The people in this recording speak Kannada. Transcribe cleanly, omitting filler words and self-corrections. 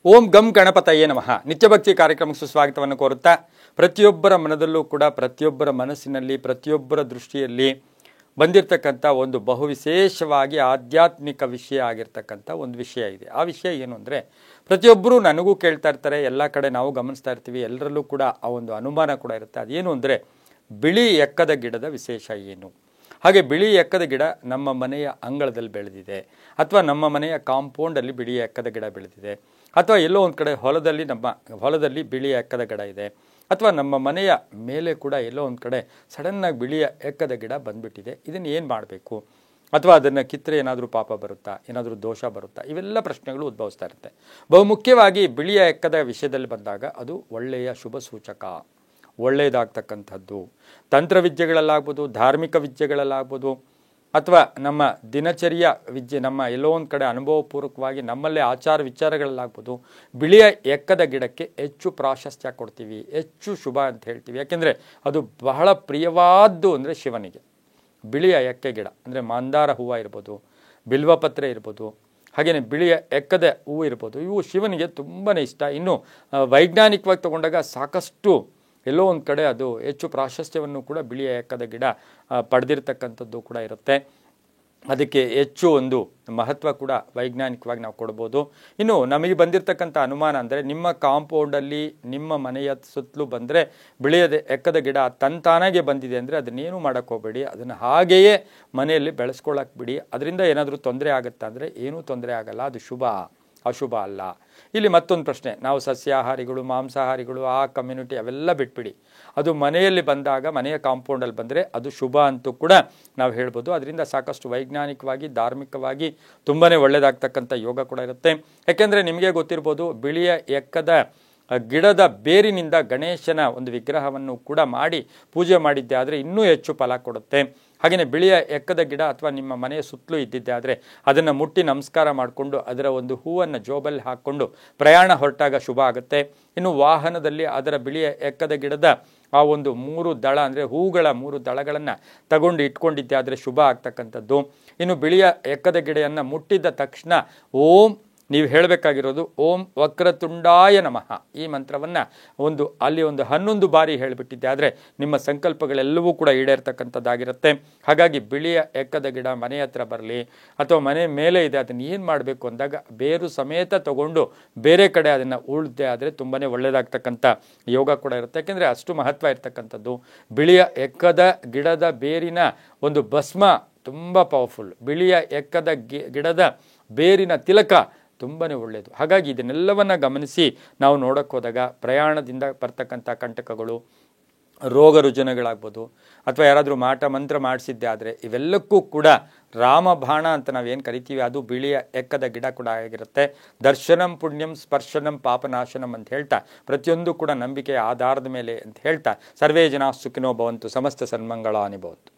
ಓಂ ಗಂ ಗಣಪತಯೇ ನಮಃ. ನಿತ್ಯಭಕ್ತಿ ಕಾರ್ಯಕ್ರಮಕ್ಕೆ ಸುಸ್ವಾಗತವನ್ನು ಕೋರುತ್ತಾ, ಪ್ರತಿಯೊಬ್ಬರ ಮನದಲ್ಲೂ ಕೂಡ ಪ್ರತಿಯೊಬ್ಬರ ಮನಸ್ಸಿನಲ್ಲಿ ಪ್ರತಿಯೊಬ್ಬರ ದೃಷ್ಟಿಯಲ್ಲಿ ಬಂದಿರತಕ್ಕಂಥ ಒಂದು ಬಹುವಿಶೇಷವಾಗಿ ಆಧ್ಯಾತ್ಮಿಕ ವಿಷಯ ಆಗಿರ್ತಕ್ಕಂಥ ಒಂದು ವಿಷಯ ಇದೆ. ಆ ವಿಷಯ ಏನು ಅಂದರೆ, ಪ್ರತಿಯೊಬ್ಬರು ನನಗೂ ಕೇಳ್ತಾ ಇರ್ತಾರೆ, ಎಲ್ಲ ಕಡೆ ನಾವು ಗಮನಿಸ್ತಾ ಇರ್ತೀವಿ, ಎಲ್ಲರಲ್ಲೂ ಕೂಡ ಆ ಒಂದು ಅನುಮಾನ ಕೂಡ ಇರುತ್ತೆ. ಅದೇನು ಅಂದರೆ, ಬಿಳಿ ಎಕ್ಕದ ಗಿಡದ ವಿಶೇಷ ಏನು? ಹಾಗೆ ಬಿಳಿ ಎಕ್ಕದ ಗಿಡ ನಮ್ಮ ಮನೆಯ ಅಂಗಳದಲ್ಲಿ ಬೆಳೆದಿದೆ, ಅಥವಾ ನಮ್ಮ ಮನೆಯ ಕಾಂಪೌಂಡಲ್ಲಿ ಬಿಳಿ ಎಕ್ಕದ ಗಿಡ ಬೆಳೆದಿದೆ, ಅಥವಾ ಎಲ್ಲೋ ಒಂದು ಕಡೆ ನಮ್ಮ ಹೊಲದಲ್ಲಿ ಬಿಳಿ ಎಕ್ಕದ ಗಿಡ ಇದೆ, ಅಥವಾ ನಮ್ಮ ಮನೆಯ ಮೇಲೆ ಕೂಡ ಎಲ್ಲೋ ಒಂದು ಕಡೆ ಸಡನ್ನಾಗಿ ಬಿಳಿಯ ಎಕ್ಕದ ಗಿಡ ಬಂದುಬಿಟ್ಟಿದೆ. ಇದನ್ನು ಏನು ಮಾಡಬೇಕು? ಅಥವಾ ಅದನ್ನು ಕಿತ್ತರೆ ಏನಾದರೂ ಪಾಪ ಬರುತ್ತಾ, ಏನಾದರೂ ದೋಷ ಬರುತ್ತಾ? ಇವೆಲ್ಲ ಪ್ರಶ್ನೆಗಳು ಉದ್ಭವಿಸ್ತಾ ಇರುತ್ತೆ. ಬಹುಮುಖ್ಯವಾಗಿ ಬಿಳಿಯ ಎಕ್ಕದ ವಿಷಯದಲ್ಲಿ ಬಂದಾಗ ಅದು ಒಳ್ಳೆಯ ಶುಭ ಸೂಚಕ, ಒಳ್ಳೆಯದಾಗ್ತಕ್ಕಂಥದ್ದು. ತಂತ್ರವಿದ್ಯೆಗಳಲ್ಲಾಗ್ಬೋದು, ಧಾರ್ಮಿಕ ವಿದ್ಯೆಗಳಲ್ಲಾಗ್ಬೋದು, ಅಥವಾ ನಮ್ಮ ದಿನಚರಿಯ ವಿದ್ಯೆ, ನಮ್ಮ ಎಲ್ಲೋ ಒಂದು ಕಡೆ ಅನುಭವಪೂರ್ವಕವಾಗಿ ನಮ್ಮಲ್ಲೇ ಆಚಾರ ವಿಚಾರಗಳಲ್ಲಾಗ್ಬೋದು, ಬಿಳಿಯ ಎಕ್ಕದ ಗಿಡಕ್ಕೆ ಹೆಚ್ಚು ಪ್ರಾಶಸ್ತ್ಯ ಕೊಡ್ತೀವಿ, ಹೆಚ್ಚು ಶುಭ ಅಂತ ಹೇಳ್ತೀವಿ. ಯಾಕೆಂದರೆ ಅದು ಬಹಳ ಪ್ರಿಯವಾದ್ದು ಅಂದರೆ ಶಿವನಿಗೆ. ಬಿಳಿಯ ಎಕ್ಕೆ ಗಿಡ ಅಂದರೆ ಮಂದಾರ ಹೂವು ಇರ್ಬೋದು, ಬಿಲ್ವಪತ್ರೆ ಇರ್ಬೋದು, ಹಾಗೆಯೇ ಬಿಳಿಯ ಎಕ್ಕದ ಹೂವು ಇರ್ಬೋದು. ಇವು ಶಿವನಿಗೆ ತುಂಬಾ ಇಷ್ಟ. ಇನ್ನು ವೈಜ್ಞಾನಿಕವಾಗಿ ತಗೊಂಡಾಗ ಸಾಕಷ್ಟು ಎಲ್ಲೋ ಒಂದು ಕಡೆ ಅದು ಹೆಚ್ಚು ಪ್ರಾಶಸ್ತ್ಯವನ್ನು ಕೂಡ ಬಿಳಿಯ ಎಕ್ಕದ ಗಿಡ ಪಡೆದಿರ್ತಕ್ಕಂಥದ್ದು ಕೂಡ ಇರುತ್ತೆ. ಅದಕ್ಕೆ ಹೆಚ್ಚು ಒಂದು ಮಹತ್ವ ಕೂಡ ವೈಜ್ಞಾನಿಕವಾಗಿ ನಾವು ಕೊಡ್ಬೋದು. ಇನ್ನು ನಮಗೆ ಬಂದಿರತಕ್ಕಂಥ ಅನುಮಾನ ಅಂದರೆ, ನಿಮ್ಮ ಕಾಂಪೌಂಡಲ್ಲಿ ನಿಮ್ಮ ಮನೆಯ ಸುತ್ತಲೂ ಬಂದರೆ ಬಿಳಿಯದ ಎಕ್ಕದ ಗಿಡ ತಂತಾನಾಗೆ ಬಂದಿದೆ ಅಂದರೆ ಅದನ್ನೇನು ಮಾಡೋಕ್ಕೆ ಹೋಗಬೇಡಿ, ಅದನ್ನು ಹಾಗೆಯೇ ಮನೆಯಲ್ಲಿ ಬೆಳೆಸ್ಕೊಳ್ಳೋಕೆ ಬಿಡಿ. ಅದರಿಂದ ಏನಾದರೂ ತೊಂದರೆ ಆಗುತ್ತಾ ಅಂದರೆ ಏನೂ ತೊಂದರೆ ಆಗಲ್ಲ, ಅದು ಶುಭ, ಅಶುಭ ಅಲ್ಲ. ಇಲ್ಲಿ ಮತ್ತೊಂದು ಪ್ರಶ್ನೆ, ನಾವು ಸಸ್ಯಾಹಾರಿಗಳು, ಮಾಂಸಾಹಾರಿಗಳು, ಆ ಕಮ್ಯುನಿಟಿ ಅವೆಲ್ಲ ಬಿಟ್ಬಿಡಿ. ಅದು ಮನೆಯಲ್ಲಿ ಬಂದಾಗ, ಮನೆಯ ಕಾಂಪೌಂಡಲ್ಲಿ ಬಂದರೆ ಅದು ಶುಭ ಅಂತೂ ಕೂಡ ನಾವು ಹೇಳ್ಬೋದು. ಅದರಿಂದ ಸಾಕಷ್ಟು ವೈಜ್ಞಾನಿಕವಾಗಿ, ಧಾರ್ಮಿಕವಾಗಿ ತುಂಬಾ ಒಳ್ಳೆಯದಾಗ್ತಕ್ಕಂಥ ಯೋಗ ಕೂಡ ಇರುತ್ತೆ. ಯಾಕೆಂದರೆ ನಿಮಗೆ ಗೊತ್ತಿರ್ಬೋದು, ಬಿಳಿಯ ಎಕ್ಕದ ಗಿಡದ ಬೇರಿನಿಂದ ಗಣೇಶನ ಒಂದು ವಿಗ್ರಹವನ್ನು ಕೂಡ ಮಾಡಿ ಪೂಜೆ ಮಾಡಿದ್ದೆ ಆದರೆ ಇನ್ನೂ ಹೆಚ್ಚು ಫಲ ಕೊಡುತ್ತೆ. ಹಾಗೆಯೇ ಬಿಳಿಯ ಎಕ್ಕದ ಗಿಡ ಅಥವಾ ನಿಮ್ಮ ಮನೆಯ ಸುತ್ತಲೂ ಇದ್ದಿದ್ದೆ ಆದರೆ ಅದನ್ನು ಮುಟ್ಟಿ ನಮಸ್ಕಾರ ಮಾಡಿಕೊಂಡು ಅದರ ಒಂದು ಹೂವನ್ನು ಜೋಬಲ್ಲಿ ಹಾಕ್ಕೊಂಡು ಪ್ರಯಾಣ ಹೊರಟಾಗ ಶುಭ ಆಗುತ್ತೆ. ಇನ್ನು ವಾಹನದಲ್ಲಿ ಅದರ ಬಿಳಿಯ ಎಕ್ಕದ ಗಿಡದ ಆ ಒಂದು 3 ದಳ ಅಂದರೆ ಹೂಗಳ 3 ದಳಗಳನ್ನು ತಗೊಂಡು ಇಟ್ಕೊಂಡಿದ್ದೆ ಆದರೆ ಶುಭ ಆಗ್ತಕ್ಕಂಥದ್ದು. ಇನ್ನು ಬಿಳಿಯ ಎಕ್ಕದ ಗಿಡೆಯನ್ನು ಮುಟ್ಟಿದ ತಕ್ಷಣ ನೀವು ಹೇಳಬೇಕಾಗಿರೋದು ಓಂ ವಕ್ರತುಂಡಾಯ ನಮಃ ಈ ಮಂತ್ರವನ್ನು ಅಲ್ಲಿ 11 ಬಾರಿ ಹೇಳಿಬಿಟ್ಟಿದ್ದೆ ಆದರೆ ನಿಮ್ಮ ಸಂಕಲ್ಪಗಳೆಲ್ಲವೂ ಕೂಡ ಈಡೇರ್ತಕ್ಕಂಥದ್ದಾಗಿರುತ್ತೆ. ಹಾಗಾಗಿ ಬಿಳಿಯ ಎಕ್ಕದ ಗಿಡ ಮನೆ ಹತ್ರ ಬರಲಿ ಅಥವಾ ಮನೆ ಮೇಲೆ ಇದೆ, ಅದನ್ನು ಏನು ಮಾಡಬೇಕು ಅಂದಾಗ ಬೇರು ಸಮೇತ ತಗೊಂಡು ಬೇರೆ ಕಡೆ ಅದನ್ನು ಉಳಿದೆ ಆದರೆ ತುಂಬಾ ಒಳ್ಳೆಯದಾಗ್ತಕ್ಕಂಥ ಯೋಗ ಕೂಡ ಇರುತ್ತೆ. ಯಾಕೆಂದರೆ ಅಷ್ಟು ಮಹತ್ವ ಇರ್ತಕ್ಕಂಥದ್ದು. ಬಿಳಿಯ ಎಕ್ಕದ ಗಿಡದ ಬೇರಿನ ಒಂದು ಭಸ್ಮ ತುಂಬ ಪವರ್ಫುಲ್. ಬಿಳಿಯ ಎಕ್ಕದ ಗಿಡದ ಬೇರಿನ ತಿಲಕ ತುಂಬಾ ಒಳ್ಳೆಯದು. ಹಾಗಾಗಿ ಇದನ್ನೆಲ್ಲವನ್ನು ಗಮನಿಸಿ ನಾವು ನೋಡೋಕ್ಕೆ ಹೋದಾಗ ಪ್ರಯಾಣದಿಂದ ಬರ್ತಕ್ಕಂಥ ಕಂಟಕಗಳು, ರೋಗ ರುಜಿನಗಳಾಗ್ಬೋದು, ಅಥವಾ ಯಾರಾದರೂ ಮಾಟ ಮಂತ್ರ ಮಾಡಿಸಿದ್ದೆ ಆದರೆ ಇವೆಲ್ಲಕ್ಕೂ ಕೂಡ ರಾಮಬಾಣ ಅಂತ ನಾವೇನು ಕರಿತೀವಿ ಅದು ಬಿಳಿಯ ಎಕ್ಕದ ಗಿಡ ಕೂಡ ಆಗಿರುತ್ತೆ. ದರ್ಶನಂ ಪುಣ್ಯಂ ಸ್ಪರ್ಶನಂ ಪಾಪನಾಶನಂ ಅಂತ ಹೇಳ್ತಾ ಪ್ರತಿಯೊಂದು ಕೂಡ ನಂಬಿಕೆಯ ಆಧಾರದ ಮೇಲೆ ಅಂತ ಹೇಳ್ತಾ ಸರ್ವೇ ಜನ ಸುಖಿನೋ ಭವಂತು, ಸಮಸ್ತ ಸನ್ಮಂಗಳಾನಿ ಭವಂತು.